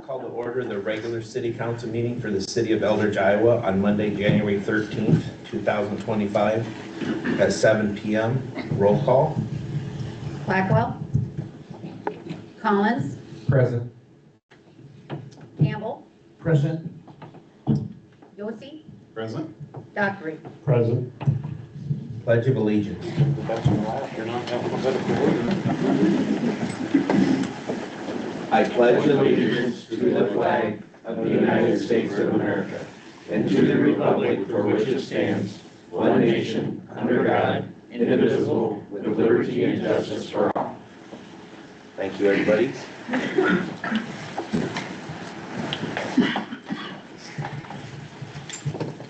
Call to order the regular city council meeting for the city of Eldridge, Iowa on Monday, January 13th, 2025 at 7 p.m. Roll call. Blackwell. Collins. Present. Campbell. Present. Yossi. Present. Dockery. Present. Pledge of Allegiance. I pledge allegiance to the flag of the United States of America and to the republic for which it stands, one nation, under God, indivisible, with liberty and justice for all. Thank you, everybody.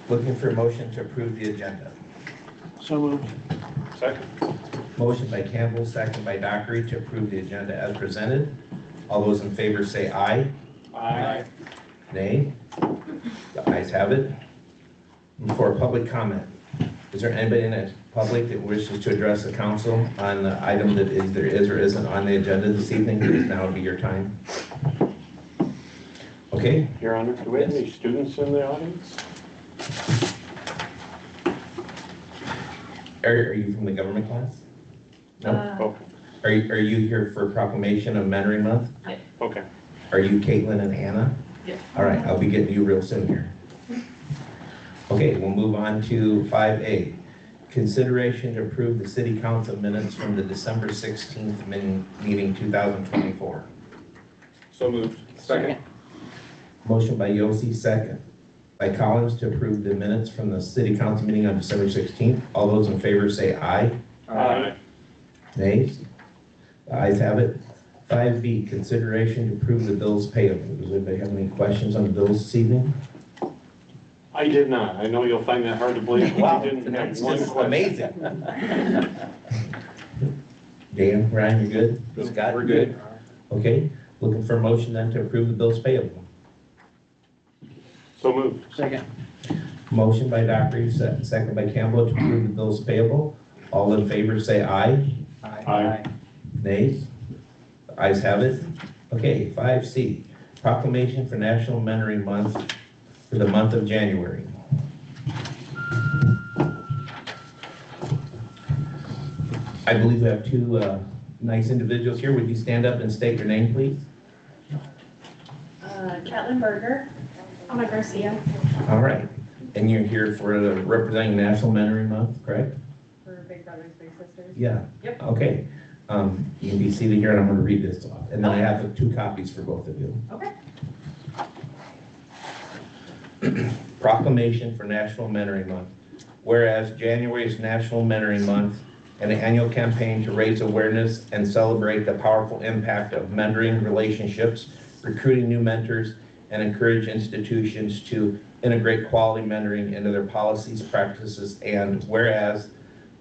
Looking for a motion to approve the agenda. So moved. Second. Motion by Campbell, second by Dockery to approve the agenda as presented. All those in favor say aye. Aye. Nay. The ayes have it. And for public comment, is there anybody in the public that wishes to address the council on the item that either is or isn't on the agenda this evening? Please, now would be your time. Okay. Your Honor, do we have any students in the audience? Are you from the government class? No. Okay. Are you here for proclamation of Mentoring Month? Okay. Are you Caitlin and Anna? Yes. All right, I'll be getting you real soon here. Okay, we'll move on to 5A. Consideration to approve the city council minutes from the December 16th meeting 2024. So moved. Second. Motion by Yossi, second by Collins to approve the minutes from the city council meeting on December 16th. All those in favor say aye. Aye. Nays? The ayes have it. 5B, consideration to approve the bills payable. Does anybody have any questions on the bills this evening? I did not. I know you'll find that hard to believe. Wow, I didn't have that's one just question. amazing. Dan, Ryan, you good? Scott? We're good. Okay, looking for a motion then to approve the bills payable. So moved. Second. Motion by Dockery, second by Campbell to approve the bills payable. All in favor say aye. Aye. Nays? The ayes have it. Okay, 5C, proclamation for National Mentoring Month for the month of January. I believe we have two nice individuals here. Would you stand up and state your name, please? Catlin Berger, Ana Garcia, All right. And you're here for representing National Mentoring Month, correct? for Big Brothers Big Sisters. Yeah. Yep. Okay. You can be seated here and I'm going to read this off. And then I have 2 copies for both of you. Okay. Proclamation for National Mentoring Month. Whereas January is National Mentoring Month, an annual campaign to raise awareness and celebrate the powerful impact of mentoring relationships, recruiting new mentors, and encourage institutions to integrate quality mentoring into their policies, practices, and whereas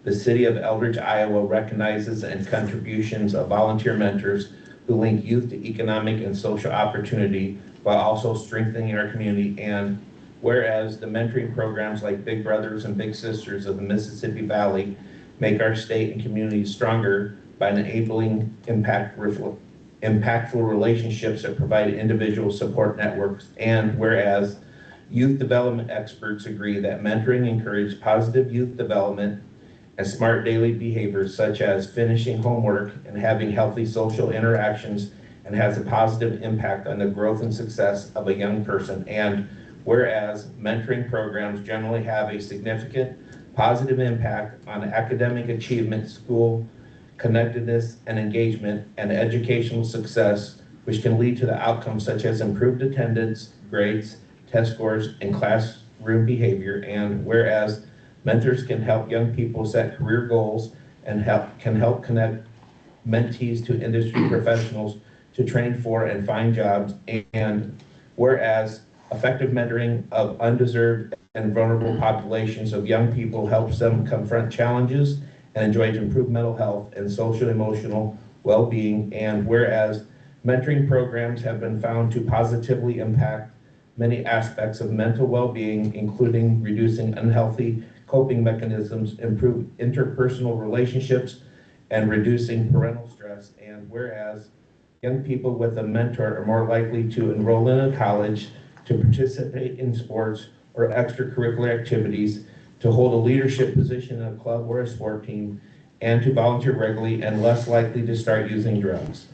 the city of Eldridge, Iowa recognizes and contributions of volunteer mentors who link youth to economic and social opportunity while also strengthening our community, and whereas the mentoring programs like Big Brothers and Big Sisters of the Mississippi Valley make our state and community stronger by enabling impactful relationships that provide individual support networks, and whereas youth development experts agree that mentoring encourages positive youth development and smart daily behaviors such as finishing homework and having healthy social interactions, and has a positive impact on the growth and success of a young person, and whereas mentoring programs generally have a significant positive impact on academic achievement, school connectedness and engagement, and educational success, which can lead to the outcomes such as improved attendance, grades, test scores, and classroom behavior, and whereas mentors can help young people set career goals and can help connect mentees to industry professionals to train for and find jobs, and whereas effective mentoring of undeserved and vulnerable populations of young people helps them confront challenges and enjoy improved mental health and social emotional well-being, and whereas mentoring programs have been found to positively impact many aspects of mental well-being, including reducing unhealthy coping mechanisms, improve interpersonal relationships, and reducing parental stress, and whereas young people with a mentor are more likely to enroll in a college, to participate in sports or extracurricular activities, to hold a leadership position in a club or a sport team, and to volunteer regularly and less likely to start using drugs.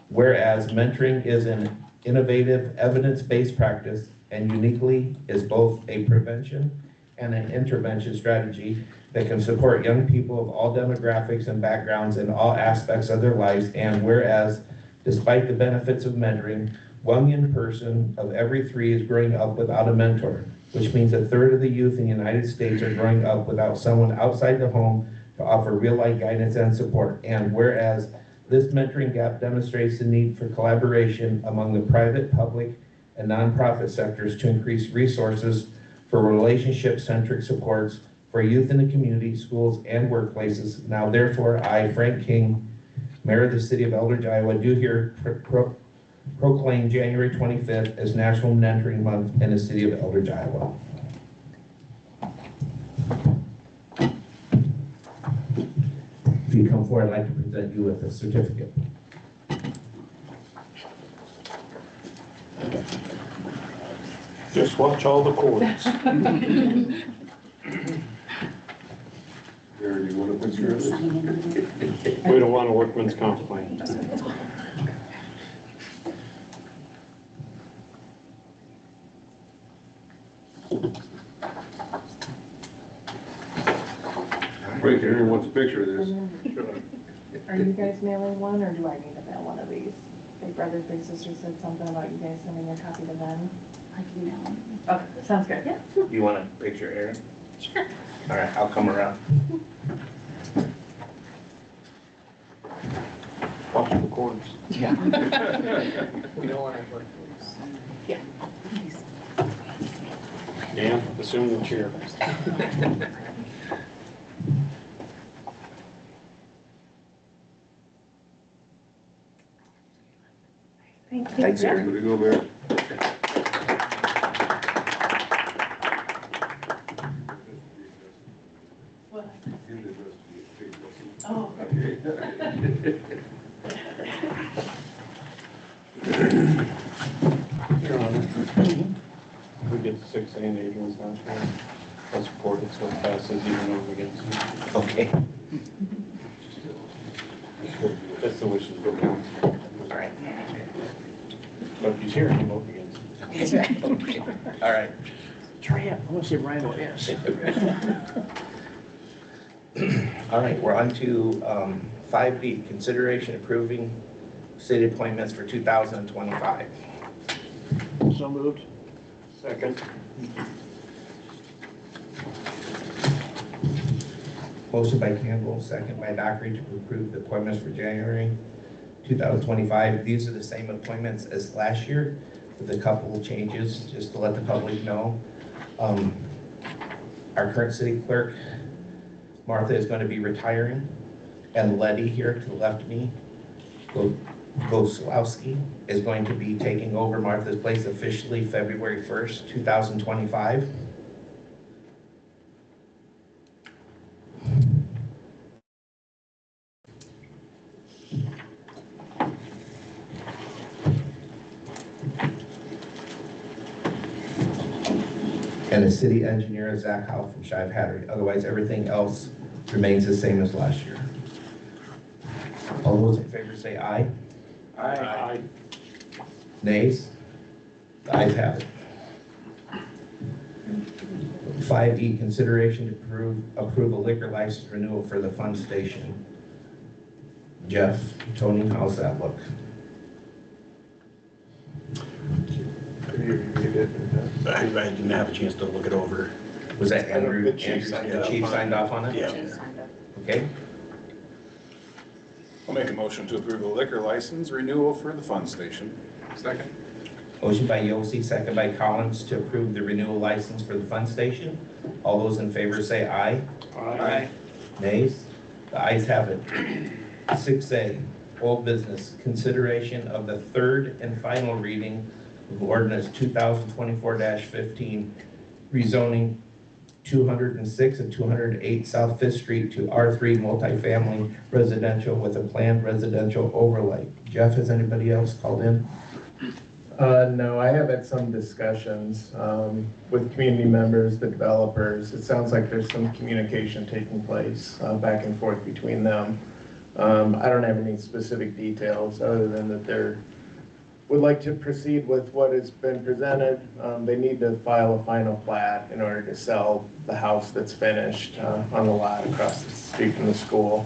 Whereas mentoring is an innovative, evidence-based practice and uniquely is both a prevention and an intervention strategy that can support young people of all demographics and backgrounds in all aspects of their lives. And whereas, despite the benefits of mentoring, 1 young person of every 3 is growing up without a mentor, which means 1/3 of the youth in the United States are growing up without someone outside the home to offer real-life guidance and support. And whereas this mentoring gap demonstrates the need for collaboration among the private, public, and nonprofit sectors to increase resources for relationship-centric supports for youth in the community, schools, and workplaces. Now therefore, I, Frank King, Mayor of the City of Eldridge, Iowa, do here proclaim January 25th as National Mentoring Month in the City of Eldridge, Iowa. If you come forward, I'd like to present you with a certificate. Just watch all the cords. Gary, do you want a picture of this? We don't want a workman's comp claim. Wait, Gary wants a picture of this. Are you guys mailing one, or do I need to mail one of these? Big Brothers Big Sisters said something about you guys sending a copy to them. I can mail them. Okay, sounds good. Yeah. You want a picture, Aaron? Sure. All right, I'll come around. Watch the cords. Yeah. We don't want to work. Yeah. Dan, assume the chair. Thank you. Thanks, Aaron. Way to go, Bear. What? Oh. Your Honor, we get 6 A and Adrian's not here. I'll support it so it passes even over against me. Okay, That's the wishes of the council. all right. But if he's here, he'll vote against it. Okay. All right. Try it. I want to see Rhino, yes. All right, we're on to 5B, consideration approving city appointments for 2025. So moved. Second. Motion by Campbell, second by Dockery to approve the appointments for January 2025. These are the same appointments as last year with a couple of changes, just to let the public know. Our current city clerk, Martha, is going to be retiring, and Letty here to the left of me, Goslowski, is going to be taking over Martha's place officially February 1st, 2025. And the city engineer is Zach Howe from Shive Hattery. Otherwise, everything else remains the same as last year. All those in favor say aye. Aye. Nays? The ayes have it. 5E, consideration to approve a liquor license renewal for the fun station. Jeff, Tony, how's that look? I didn't have a chance to look it over. Was that Andrew? The chief The chief signed off on it? Yeah. Okay, I'll make a motion to approve the liquor license renewal for the fun station. Second. motion by Yossi, second by Collins to approve the renewal license for the fun station. All those in favor say aye. Aye. Nays? The ayes have it. 6A, old business, consideration of the third and final reading of ordinance 2024-15, rezoning 206 and 208 South Fifth Street to R3 multifamily residential with a planned residential overlay. Jeff, has anybody else called in? No, I have had some discussions with community members, the developers. It sounds like there's some communication taking place back and forth between them. I don't have any specific details other than that they would like to proceed with what has been presented. They need to file a final plat in order to sell the house that's finished on the lot across the street from the school.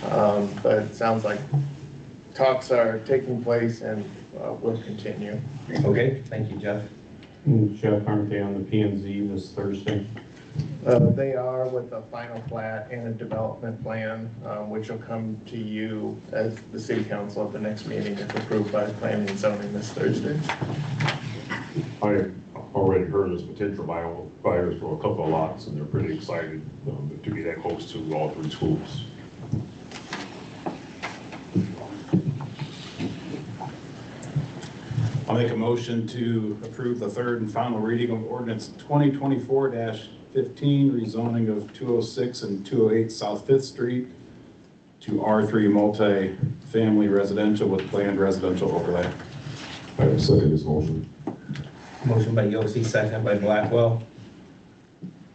But it sounds like talks are taking place and will continue. Okay, thank you, Jeff. Jeff, aren't they on the P and Z this Thursday? They are with a final plat and a development plan, which will come to you as the city council at the next meeting if approved by planning and zoning this Thursday. I already heard there's potential buyers for a couple of lots, and they're pretty excited to be that close to all three schools. I'll make a motion to approve the third and final reading of ordinance 2024-15, rezoning of 206 and 208 South Fifth Street to R3 multi-family residential with planned residential overlay. I have second this motion. Motion by Yossi, second by Blackwell,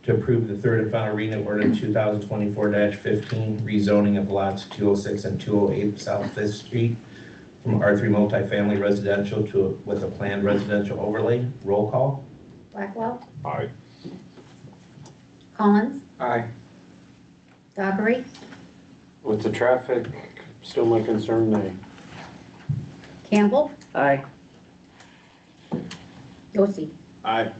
to approve the third and final reading of ordinance 2024-15, rezoning of lots 206 and 208 South Fifth Street from R3 multifamily residential to with a planned residential overlay. Roll call. Blackwell, Aye. Collins, Aye. Dockery, With the traffic, still my concern, nay. Campbell, Aye. Yossi. Aye.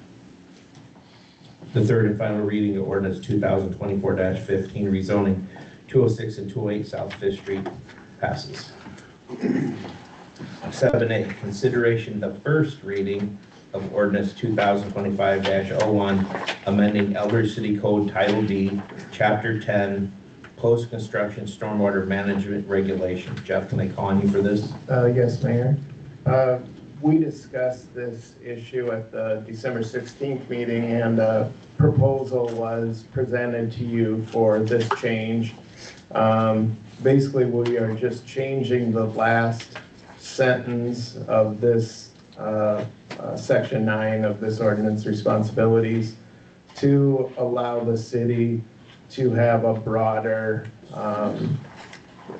The third and final reading of ordinance 2024-15, rezoning 206 and 208 South Fifth Street passes. 7A, consideration the first reading of ordinance 2025-01, amending Elder City Code Title D, Chapter 10, post-construction stormwater management regulations. Jeff, can I call on you for this? Yes, Mayor. We discussed this issue at the December 16th meeting, and a proposal was presented to you for this change. Basically, we are just changing the last sentence of this section 9 of this ordinance responsibilities to allow the city to have a broader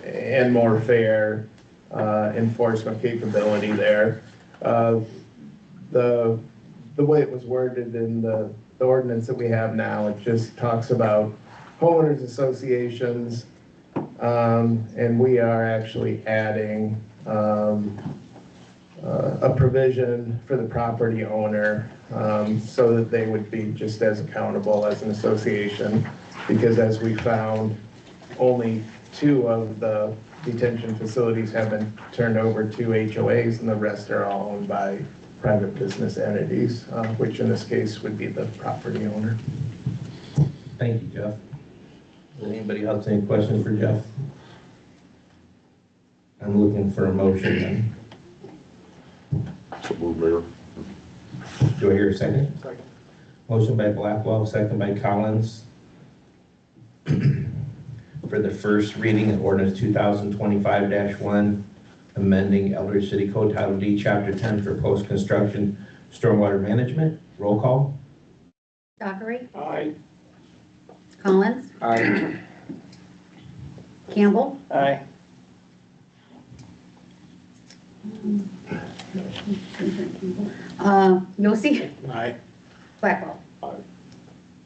and more fair enforcement capability there. The way it was worded in the ordinance that we have now, it just talks about homeowners associations, and we are actually adding a provision for the property owner so that they would be just as accountable as an association, because as we found, only 2 of the detention facilities have been turned over to HOAs, and the rest are all owned by private business entities, which in this case would be the property owner. Thank you, Jeff. Does anybody else have any questions for Jeff? I'm looking for a motion then. So move, Mayor. Do I hear a second? Second. Motion by Blackwell, second by Collins. For the first reading of ordinance 2025-1, amending Elder City Code Title D, Chapter 10 for post-construction stormwater management. Roll call. Dockery, Aye. Collins, Aye. Campbell, Aye. Yossi, Aye. Blackwell.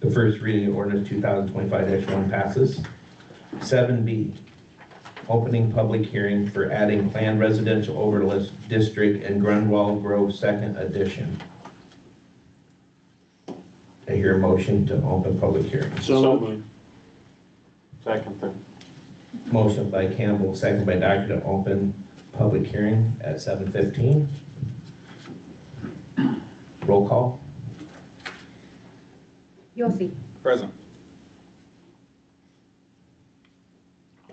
The first reading of ordinance 2025-1 passes. 7B, opening public hearing for adding planned residential overlay district in Grunwald Grove Second Edition. I hear a motion to open public hearing. So moved. Second then. Motion by Campbell, second by Doctor to open public hearing at 7:15. Roll call. Yossi, Present.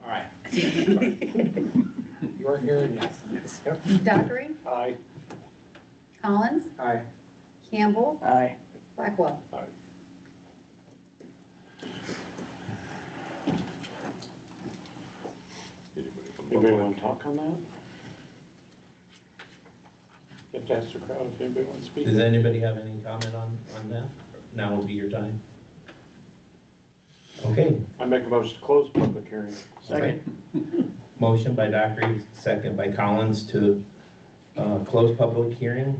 All right. You are here, yes. Yep. Dockery, Aye. Collins, Aye. Campbell, Aye. Blackwell. Anybody want to talk on that? You have to ask the crowd if anybody wants to speak. Does anybody have any comment on that? Now will be your time. Okay, I make a motion to close public hearing. Second. Motion by Dockery, second by Collins to close public hearing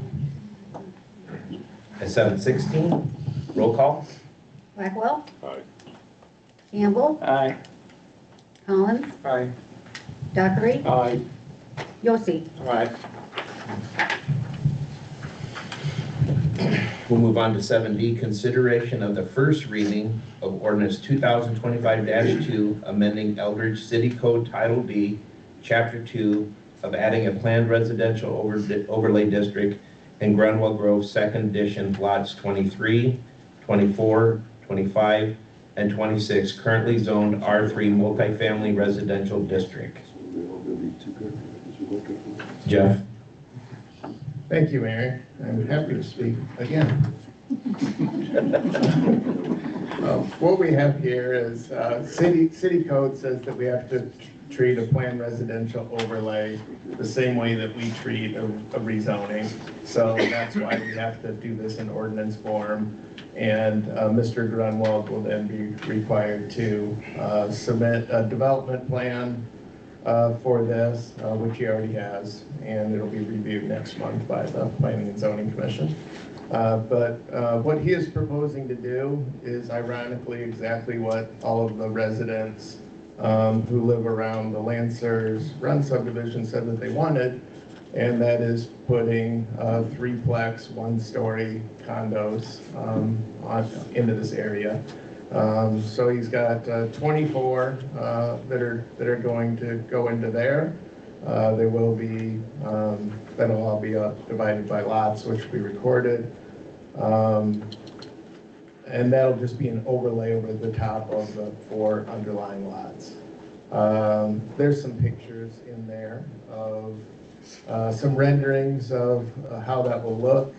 at 7:16. Roll call. Blackwell, Aye. Campbell, Aye. Collins, Aye. Dockery, Aye. Yossi. Aye. We'll move on to 7D, consideration of the first reading of ordinance 2025-2, amending Eldridge City Code Title D, Chapter 2, of adding a planned residential overlay district in Grunwell Grove, Second Edition, lots 23, 24, 25, and 26, currently zoned R3 multifamily residential district. Jeff? Thank you, Mayor. I'm happy to speak again. What we have here is, city code says that we have to treat a planned residential overlay the same way that we treat a rezoning. So that's why we have to do this in ordinance form. And Mr. Grunwald will then be required to submit a development plan for this, which he already has, and it'll be reviewed next month by the Planning and Zoning Commission. But what he is proposing to do is ironically exactly what all of the residents who live around the Lancers Run subdivision said that they wanted, and that is putting threeplex, one-story condos into this area. So he's got 24 that are going to go into there. There will be, that'll all be divided by lots, which will be recorded. And that'll just be an overlay over the top of the 4 underlying lots. There's some pictures in there of some renderings of how that will look.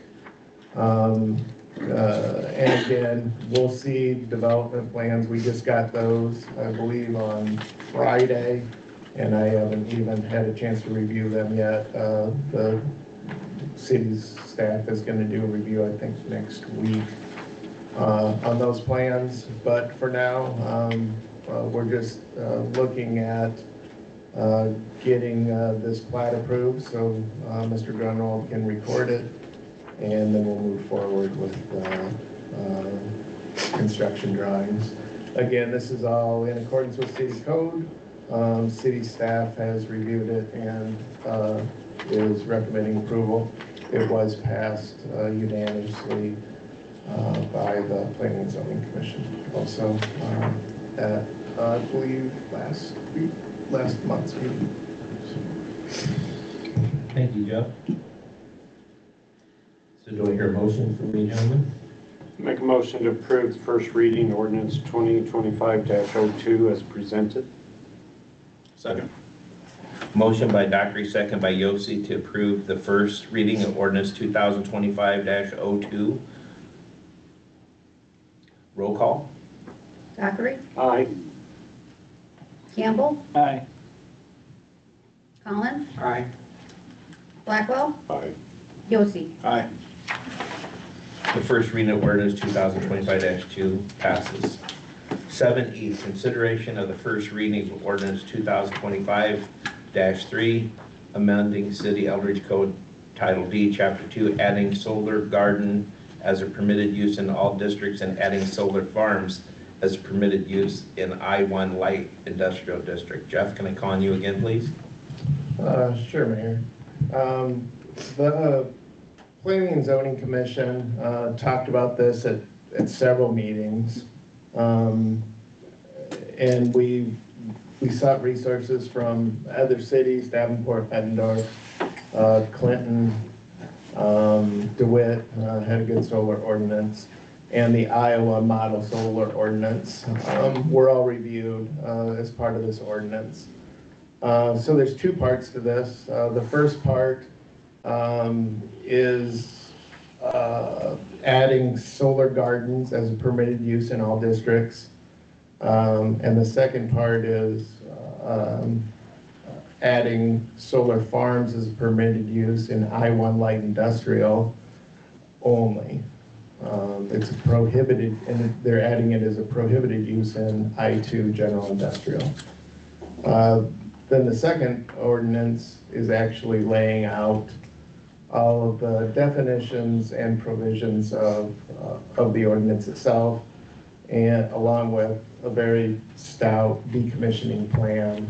And again, we'll see development plans. We just got those, I believe, on Friday, and I haven't even had a chance to review them yet. The city's staff is going to do a review, I think, next week on those plans. But for now, we're just looking at getting this plat approved so Mr. Grunwald can record it, and then we'll move forward with construction drawings. Again, this is all in accordance with city code. City staff has reviewed it and is recommending approval. It was passed unanimously by the Planning and Zoning Commission. Also, at I believe last month's meeting. Thank you, Jeff. So do I hear a motion from you, gentlemen? Make a motion to approve the first reading ordinance 2025-02 as presented. Second. Motion by Dockery, second by Yossi to approve the first reading of ordinance 2025-02. Roll call. Dockery, Aye. Campbell, Aye. Collins, Aye. Blackwell, Aye. Yossi. Aye. The first reading of ordinance 2025-2 passes. 7E, consideration of the first reading of ordinance 2025-3, amending City Eldridge Code Title D, Chapter 2, adding solar garden as a permitted use in all districts and adding solar farms as permitted use in I-1 Light Industrial District. Jeff, can I call on you again, please? Sure, Mayor. The Planning and Zoning Commission talked about this at several meetings. And we sought resources from other cities, Davenport, Bettendorf, Clinton, DeWitt had a good solar ordinance, and the Iowa model solar ordinance were all reviewed as part of this ordinance. So there's 2 parts to this. The first part is adding solar gardens as a permitted use in all districts. And the second part is adding solar farms as permitted use in I-1 light industrial only. It's prohibited, and they're adding it as a prohibited use in I-2 general industrial. Then the second ordinance is actually laying out all of the definitions and provisions of the ordinance itself, and along with a very stout decommissioning plan.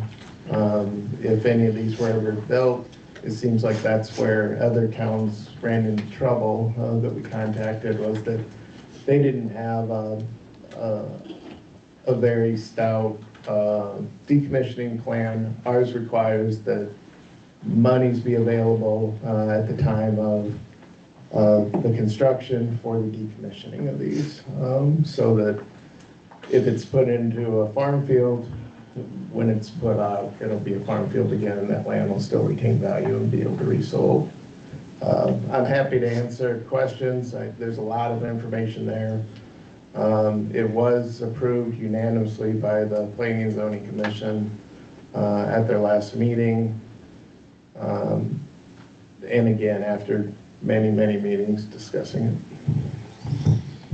If any of these were ever built, it seems like that's where other towns ran into trouble that we contacted, was that they didn't have a very stout decommissioning plan. Ours requires that monies be available at the time of the construction for the decommissioning of these, so that if it's put into a farm field, when it's put out, it'll be a farm field again, and that land will still retain value and be able to be resold. I'm happy to answer questions. There's a lot of information there. It was approved unanimously by the Planning and Zoning Commission at their last meeting. And again, after many, many meetings discussing it.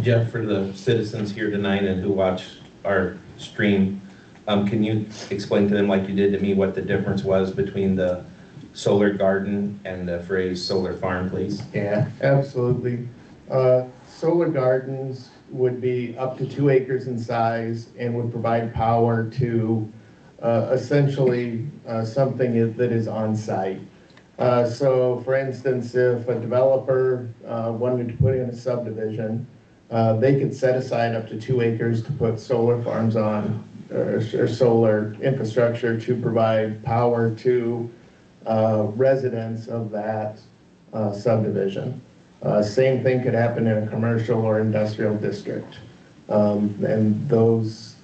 Jeff, for the citizens here tonight and who watch our stream, can you explain to them, like you did to me, what the difference was between the solar garden and the phrase solar farm, please? Yeah, absolutely. Solar gardens would be up to 2 acres in size and would provide power to essentially something that is on site. So for instance, if a developer wanted to put in a subdivision, they could set aside up to 2 acres to put solar farms on, or solar infrastructure to provide power to residents of that subdivision. Same thing could happen in a commercial or industrial district. And those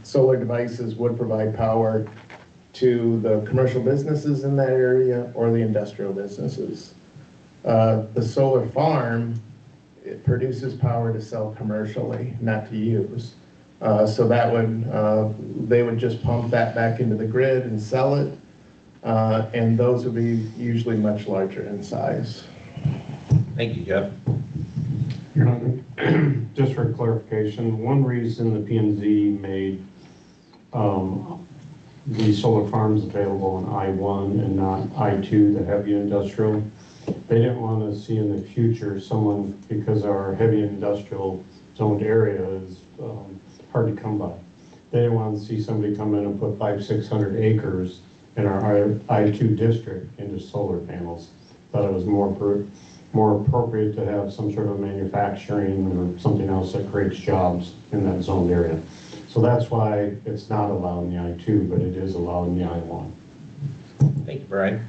solar devices would provide power to the commercial businesses in that area or the industrial businesses. The solar farm, it produces power to sell commercially, not to use. So that would, they would just pump that back into the grid and sell it. And those would be usually much larger in size. Thank you, Jeff. Your Honor, just for clarification, one reason the P&Z made these solar farms available in I-1 and not I-2, the heavy industrial, they didn't want to see in the future someone, because our heavy industrial zoned area is hard to come by. They didn't want to see somebody come in and put 500-600 acres in our I-2 district into solar panels. Thought it was more appropriate to have some sort of manufacturing or something else that creates jobs in that zoned area. So that's why it's not allowed in the I-2, but it is allowed in the I-1. Thank you, Brian.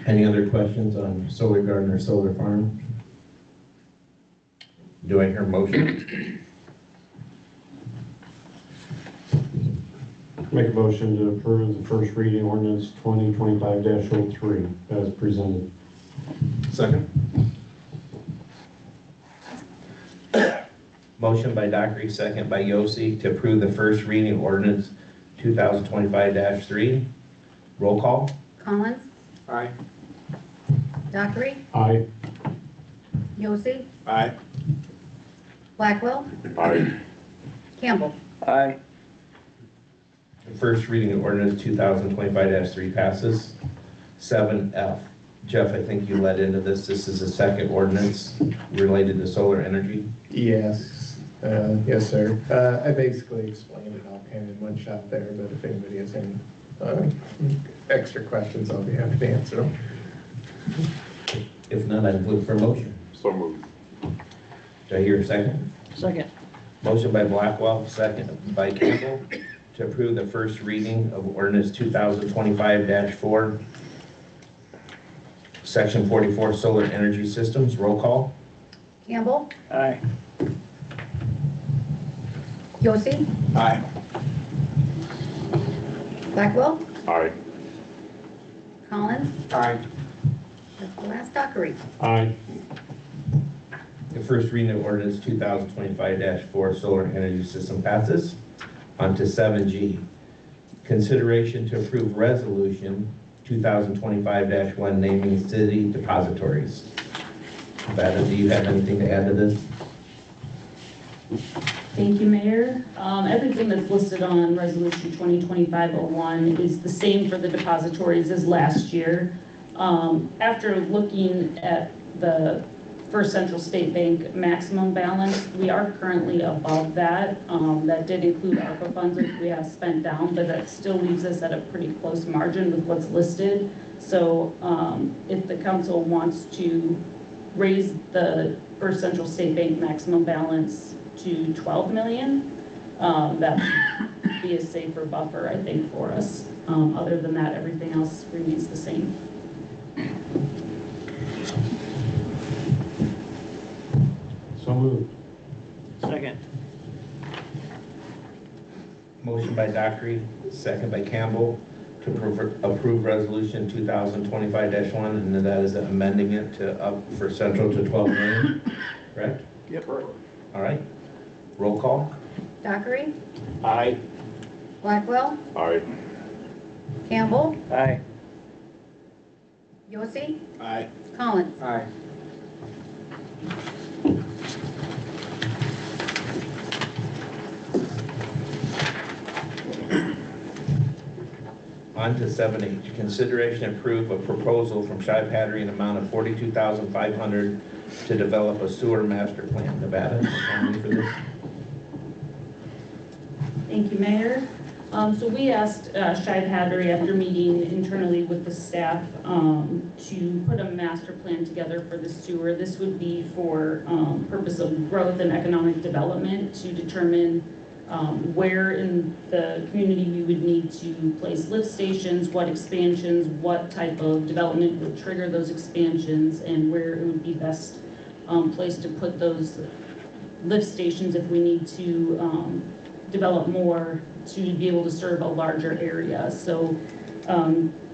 Any other questions on solar garden or solar farm? Do I hear a motion? Make a motion to approve the first reading ordinance 2025-03 as presented. Second? Motion by Dockery, second by Yossi, to approve the first reading ordinance 2025-3. Roll call. Collins, Aye. Dockery, Aye. Yossi, Aye. Blackwell, Aye. Campbell. Aye. The first reading of ordinance 2025-3 passes. 7F. Jeff, I think you led into this. This is a second ordinance related to solar energy. Yes, yes, sir. I basically explained it all kind of in one shot there, but if anybody has any extra questions, I'll be happy to answer them. If not, I'd look for a motion. So moved. Do I hear a second? Second. Motion by Blackwell, second by Campbell, to approve the first reading of ordinance 2025-4, section 44, solar energy systems. Roll call. Campbell, Aye. Yossi, Aye. Blackwell, Aye. Collins, Aye. that's the last Dockery. Aye. The first reading of ordinance 2025-4 solar energy system passes. On to 7G. Consideration to approve resolution 2025-1 naming city depositories. Nevada, do you have anything to add to this? Thank you, Mayor. Everything that's listed on Resolution 2025-01 is the same for the depositories as last year. After looking at the First Central State Bank maximum balance, we are currently above that. That did include ARPA funds, which we have spent down, but that still leaves us at a pretty close margin with what's listed. So if the council wants to raise the First Central State Bank maximum balance to 12 million, that would be a safer buffer, I think, for us. Other than that, everything else remains the same. So moved. Second. Motion by Dockery, second by Campbell, to approve resolution 2025-1, and that is amending it to up for Central to 12 million, correct? Yep. All right. Roll call. Dockery, Aye. Blackwell, Aye. Campbell, Aye. Yossi, Aye. Collins. Aye. On to 7H. Consideration and approve a proposal from Shive Hattery in amount of $42,500 to develop a sewer master plan. Nevada, only for this. Thank you, Mayor. So we asked Shive Hattery after meeting internally with the staff to put a master plan together for the sewer. This would be for purpose of growth and economic development to determine where in the community we would need to place lift stations, what expansions, what type of development would trigger those expansions, and where it would be best placed to put those lift stations if we need to develop more to be able to serve a larger area. So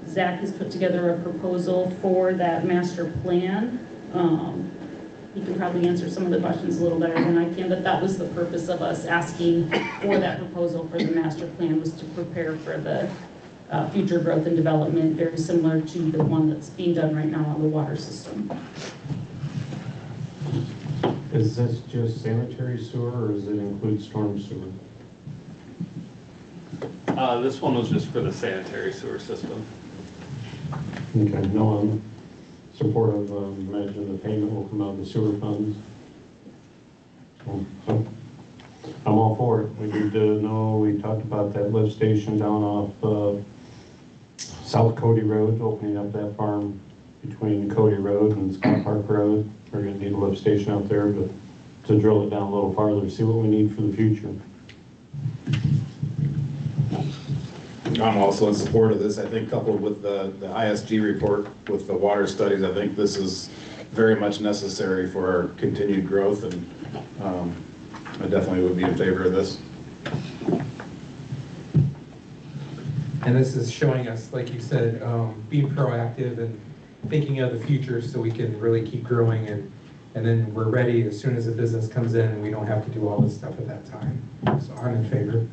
Zach has put together a proposal for that master plan. He can probably answer some of the questions a little better than I can, but that was the purpose of us asking for that proposal for the master plan, was to prepare for the future growth and development, very similar to the one that's being done right now on the water system. Is this just sanitary sewer or does it include storm sewer? This one was just for the sanitary sewer system. Okay, no, I'm supportive. Imagine the payment will come out of the sewer funds. So, I'm all for it. We need to know, we talked about that lift station down off South Cody Road, opening up that farm between Cody Road and Scott Park Road. We're gonna need a lift station out there to drill it down a little farther, see what we need for the future. I'm also in support of this. I think coupled with the ISG report with the water studies, I think this is very much necessary for our continued growth, and I definitely would be in favor of this. And this is showing us, like you said, being proactive and thinking of the future so we can really keep growing, and then we're ready as soon as the business comes in and we don't have to do all this stuff at that time. So I'm in favor.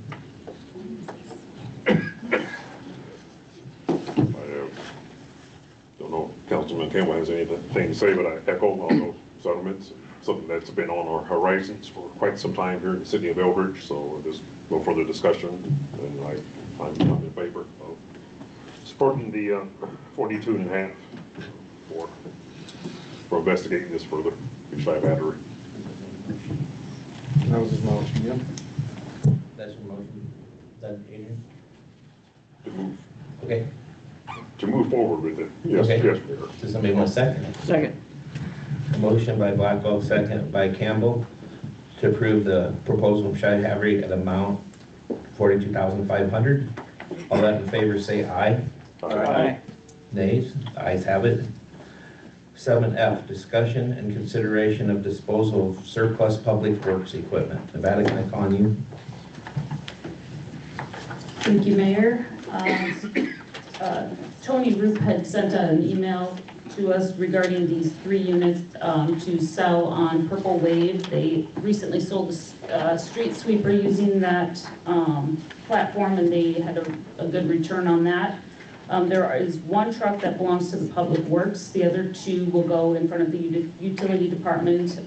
Don't know if Councilman Campbell has anything to say, but I echo all those sentiments. Something that's been on our horizons for quite some time here in the city of Elbridge, so there's no further discussion, and I'm in favor of supporting the 42.5 for investigating this further in Shive Hattery. That was his motion, yep. That's your motion. Is that Adrian? To move, Okay. to move forward with it. Yes, Okay. yes, Mayor. Does somebody want a second? Second. A motion by Blackwell, second by Campbell, to approve the proposal from Shive Hattery at amount $42,500. All that in favor say aye. Aye. Nays? The ayes have it. 7F, discussion and consideration of disposal of surplus public works equipment. Nevada, can I call on you? Thank you, Mayor. Tony Roop had sent out an email to us regarding these 3 units to sell on Purple Wave. They recently sold a street sweeper using that platform, and they had a good return on that. There is 1 truck that belongs to the Public Works. The other 2 will go in front of the Utility Department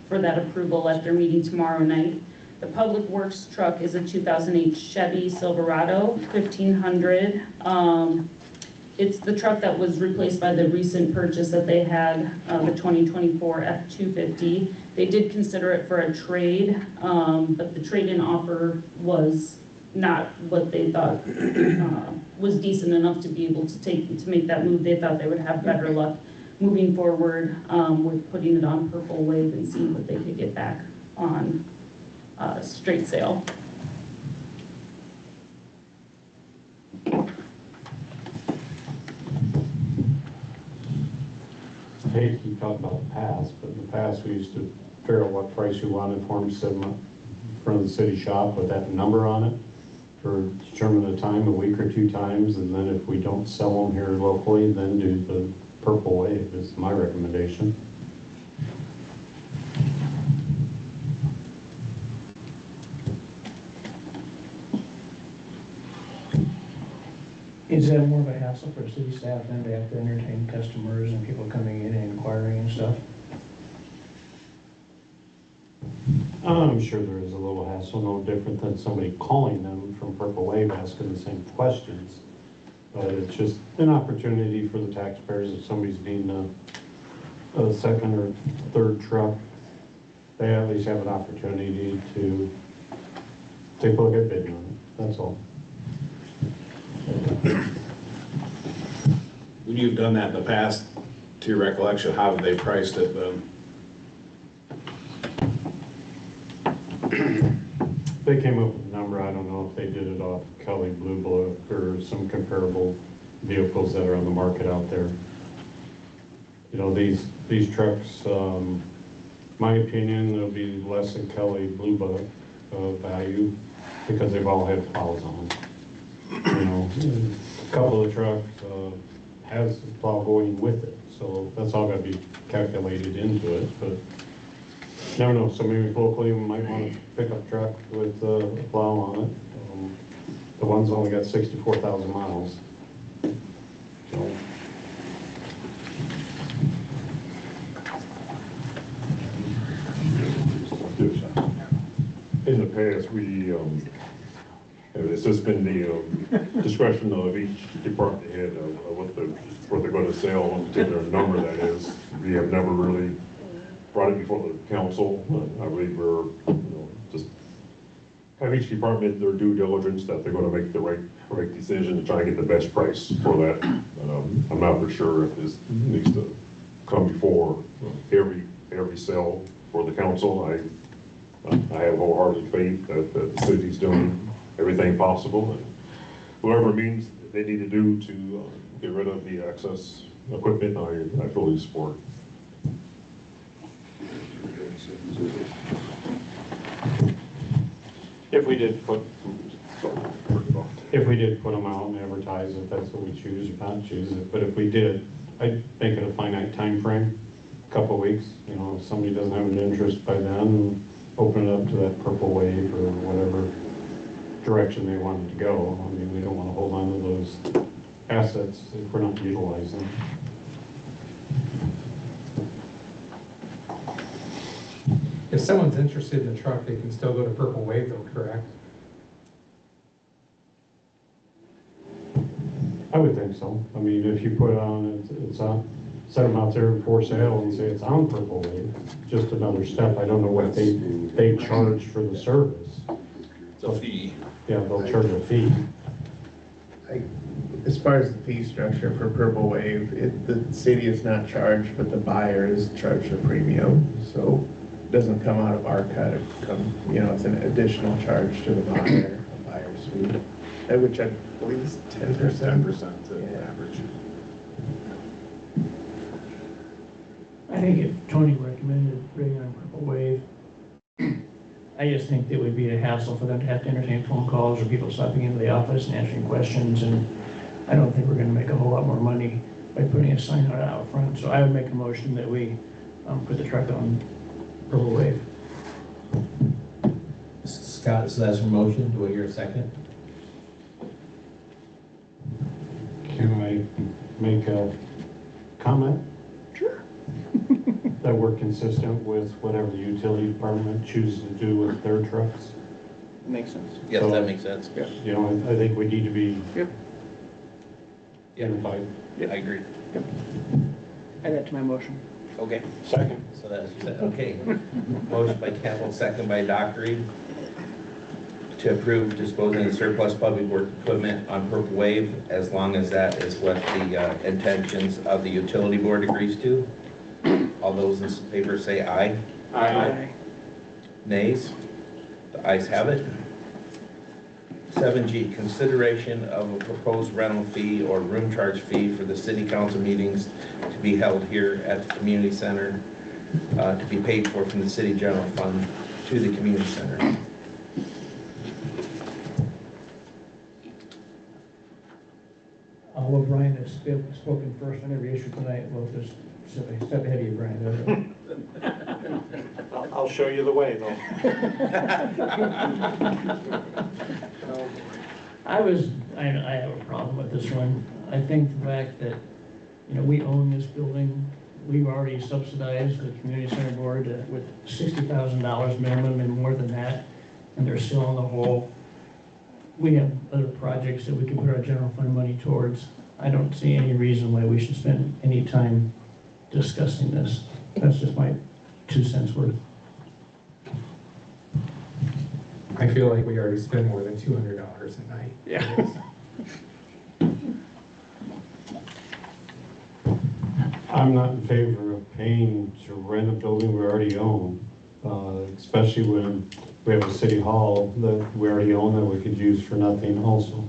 for that approval at their meeting tomorrow night. The Public Works truck is a 2008 Chevy Silverado 1500. It's the truck that was replaced by the recent purchase that they had, the 2024 F-250. They did consider it for a trade, but the trade-in offer was not what they thought was decent enough to be able to make that move. They thought they would have better luck moving forward with putting it on Purple Wave and seeing what they could get back on straight sale. I hate to keep talking about the past, but in the past, we used to figure out what price we wanted for them, set them up in front of the city shop with that number on it for determine a time, a week or 2 times, and then if we don't sell them here locally, then do the Purple Wave is my recommendation. Is that more of a hassle for city staff than they have to entertain customers and people coming in and inquiring and stuff? I'm sure there is a little hassle, no different than somebody calling them from Purple Wave asking the same questions. But it's just an opportunity for the taxpayers if somebody's needing a 2nd or 3rd truck, they at least have an opportunity to take a look at bidding on it, that's all. When you've done that in the past, to your recollection, how have they priced it then? They came up with a number, I don't know if they did it off Kelly Blue Book or some comparable vehicles that are on the market out there. You know, these trucks, my opinion, they'll be less than Kelly Blue Book value because they've all had plows on them. You know, a couple of trucks has a plow going with it, so that's all got to be calculated into it, but never know, so maybe locally we might want a pickup truck with a plow on it. The one's only got 64,000 miles. So. In the past, it's just been the discretion of each department head of what they're going to sell, what particular number that is. We have never really brought it before the council. I believe we're, just have each department their due diligence that they're going to make the right decision to try and get the best price for that. I'm not for sure if this needs to come before every sale for the council. I have wholehearted faith that the city's doing everything possible, and whatever means they need to do to get rid of the excess equipment, I fully support. If we did put them out and advertise if that's what we choose or not choose it, but if we did, I'd make it a finite time frame, a couple of weeks. You know, if somebody doesn't have an interest by then, open it up to that Purple Wave or whatever direction they want it to go. I mean, we don't want to hold on to those assets if we're not utilizing them. If someone's interested in the truck, they can still go to Purple Wave though, correct? I would think so. I mean, if you put it on, it's on, set them out there for sale and say it's on Purple Wave, just another step. I don't know what they charge for the service. It's a fee. Yeah, they'll charge a fee. As far as the fee structure for Purple Wave, the city is not charged, but the buyer is charged a premium. So it doesn't come out of our cut. It comes, it's an additional charge to the buyer, a buyer's fee, which I believe is 10%. 10% average. I think if Tony recommended bringing on Purple Wave, I just think it would be a hassle for them to have to entertain phone calls or people stopping into the office and answering questions, and I don't think we're gonna make a whole lot more money by putting a sign out front. So I would make a motion that we put the truck on Purple Wave. Scott, so that's your motion. Do I hear a second? Can I make a comment? Sure. That we're consistent with whatever the utility department chooses to do with their trucks? Makes sense. Yes, So- that makes sense. You know, I think we need to be Yep. unified. I agree. Add that to my motion. Okay, Second. so that's, okay. Motion by Campbell, second by Dockery, to approve disposing of surplus public work equipment on Purple Wave, as long as that is what the intentions of the utility board agrees to. All those in favor say aye. Aye. Nays? The ayes have it. 7G, consideration of a proposed rental fee or room charge fee for the city council meetings to be held here at the community center, to be paid for from the city general fund to the community center. Well, Brian has spoken first on every issue tonight. Well, just step ahead of you, Brian. I'll show you the way, though. I have a problem with this one. I think the fact that, we own this building, we've already subsidized the community center board with $60,000 minimum and more than that, and they're still on the hole. We have other projects that we can put our general fund money towards. I don't see any reason why we should spend any time discussing this. That's just my 2 cents worth. I feel like we already spend more than $200 a night. Yeah. I'm not in favor of paying to rent a building we already own, especially when we have a city hall that we already own that we could use for nothing also.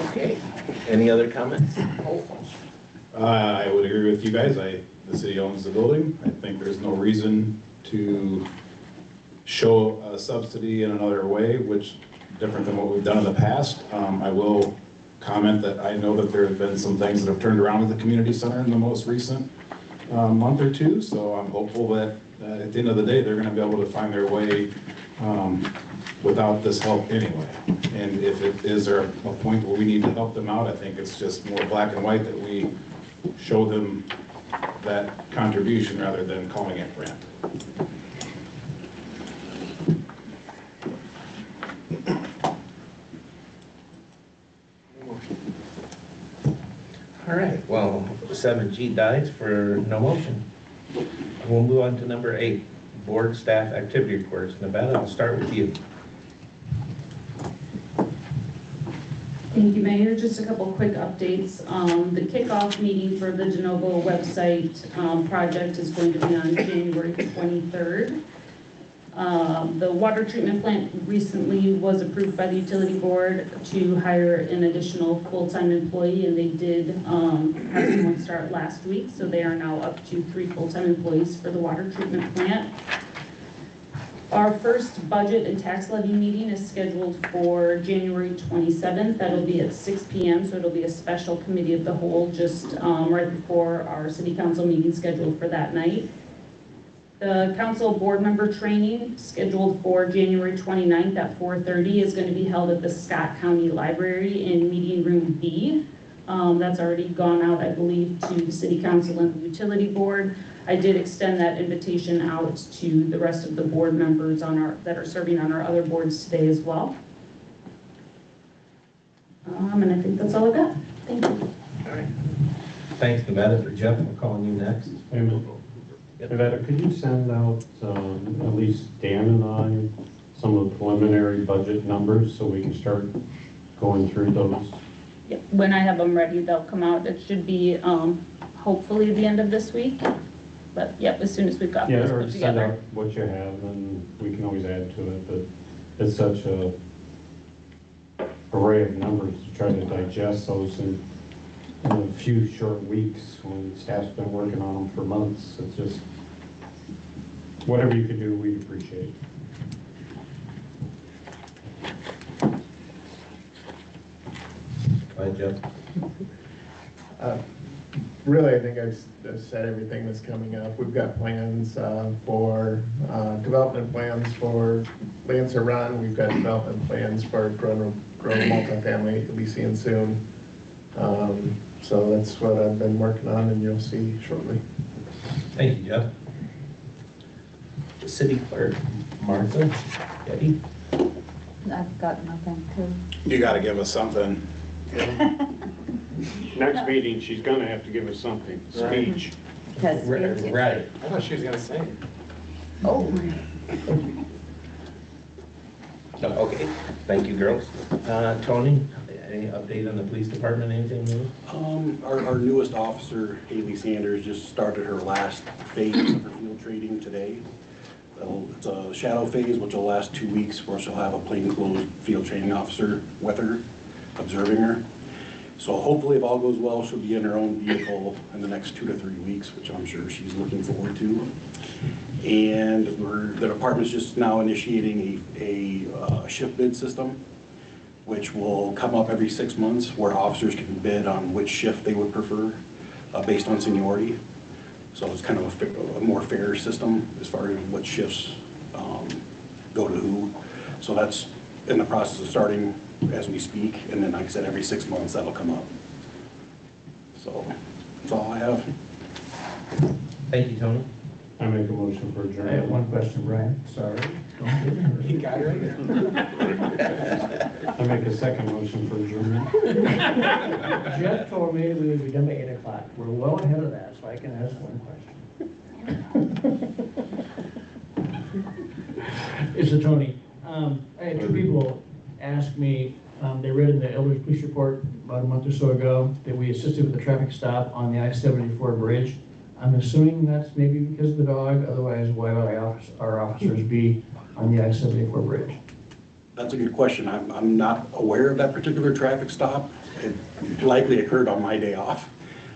Okay, any other comments? I would agree with you guys. The city owns the building. I think there's no reason to show a subsidy in another way, which different than what we've done in the past. I will comment that I know that there have been some things that have turned around at the community center in the most recent month or two, so I'm hopeful that at the end of the day, they're gonna be able to find their way without this help anyway. And if it is there a point where we need to help them out, I think it's just more black and white that we show them that contribution rather than calling it rent. All right, well, 7G dies for no motion. We'll move on to number 8, board staff activity reports. Nevada, I'll start with you. Thank you, Mayor. Just a couple quick updates. The kickoff meeting for the De Novo website project is going to be on January 23rd. The water treatment plant recently was approved by the utility board to hire an additional full-time employee, and they did have someone start last week, so they are now up to 3 full-time employees for the water treatment plant. Our first budget and tax levy meeting is scheduled for January 27th. That'll be at 6 p.m., so it'll be a special committee of the whole just right before our city council meeting scheduled for that night. The council board member training scheduled for January 29th at 4:30 is going to be held at the Scott County Library in meeting room B. That's already gone out, I believe, to the city council and the utility board. I did extend that invitation out to the rest of the board members that are serving on our other boards today as well. And I think that's all I've got. Thank you. All right. Thanks, Nevada. For Jeff, I'm calling you next. Nevada, could you send out, at least Dan and I, some of the preliminary budget numbers so we can start going through those? Yep. When I have them ready, they'll come out. It should be hopefully the end of this week. But yep, as soon as we've got those Yeah, or put send together. out what you have and we can always add to it, but it's such a array of numbers to try to digest those in a few short weeks when staff's been working on them for months. It's just, whatever you could do, we'd appreciate. Go ahead, Jeff. Really, I think I've said everything that's coming up. We've got plans for, development plans for Lancer Run. We've got development plans for Grown multifamily you'll be seeing soon. So that's what I've been working on and you'll see shortly. Thank you, Jeff. City Clerk, Martha, Debbie. I've got nothing to. You gotta give us something. Next meeting, she's gonna have to give us something, speech. Because Right. I thought she was gonna sing. Oh, No, okay, thank you, girls. Tony, any update on the police department, anything new? Our newest officer, Haley Sanders, just started her last phase of her field training today. It's a shadow phase, which will last 2 weeks, where she'll have a plainclothes field training officer with her, observing her. So hopefully, if all goes well, she'll be in her own vehicle in the next 2 to 3 weeks, which I'm sure she's looking forward to. And the department's just now initiating a shift bid system, which will come up every 6 months, where officers can bid on which shift they would prefer based on seniority. So it's kind of a more fair system as far as what shifts go to who. So that's in the process of starting as we speak, and then like I said, every 6 months that'll come up. So that's all I have. Thank you, Tony. I make a motion for I have adjournment. one question, Brian, sorry. Don't get me. You got it right I make a second motion for adjournment. Jeff told me we would be done by 8 o'clock. We're well ahead of that, so I can ask one question. It's a Tony. I had 2 people ask me, they read in the Eldridge Police Report about a month or so ago that we assisted with the traffic stop on the I-74 bridge. I'm assuming that's maybe because of the dog, otherwise why would our officers be on the I-74 bridge? That's a good question. I'm not aware of that particular traffic stop. It likely occurred on my day off.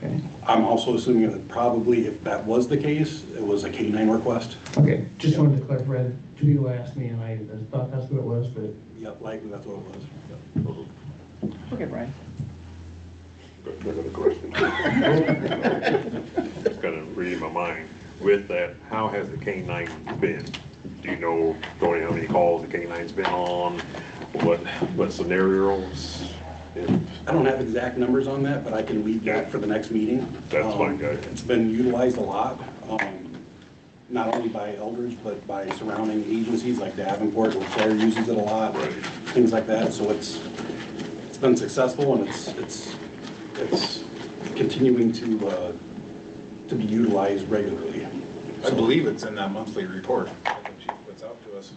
Okay. I'm also assuming that probably, if that was the case, it was a K-9 request. Okay, just wanted to clarify. 2 people asked me and I thought that's what it was, but. Yep, likely that's what it was. Okay, Brian. Another question. It's kind of reading my mind. With that, how has the K-9 been? Do you know, Tony, how many calls the K-9's been on? What scenarios? I don't have exact numbers on that, but I can leave that for the next meeting. That's fine, guys. It's been utilized a lot, not only by Eldridge, but by surrounding agencies like Davenport, where Claire uses it a lot, things like that. So it's been successful, and it's continuing to be utilized regularly. I believe it's in that monthly report that the chief puts out to us.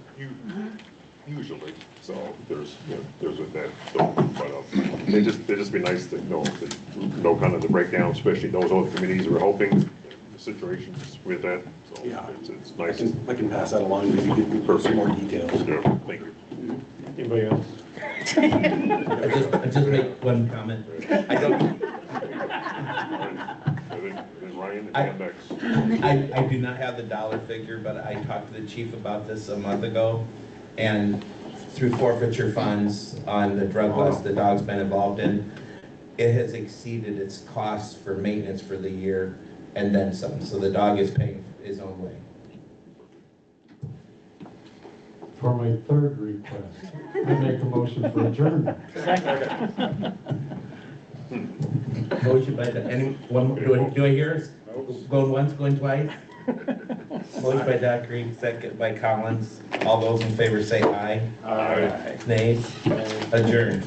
Usually, so there's with that. So, but it'd just be nice to know kind of the breakdown, especially those other committees who are helping the situations with that. So Yeah, it's nice. I can pass that along to you, give some more details. Yeah, thank you. Anybody else? I just make one comment. I don't, Ryan and I- Dan next. I do not have the dollar figure, but I talked to the chief about this a month ago. And through forfeiture funds on the drug bust the dog's been involved in, it has exceeded its costs for maintenance for the year and then some. So the dog is paying his own way. For my third request, I make a motion for adjournment. Motion by anyone, do I hear us? Going once, going twice? Motion by Dockery, second by Collins. All those in favor say aye. Aye. Nays? Adjourned.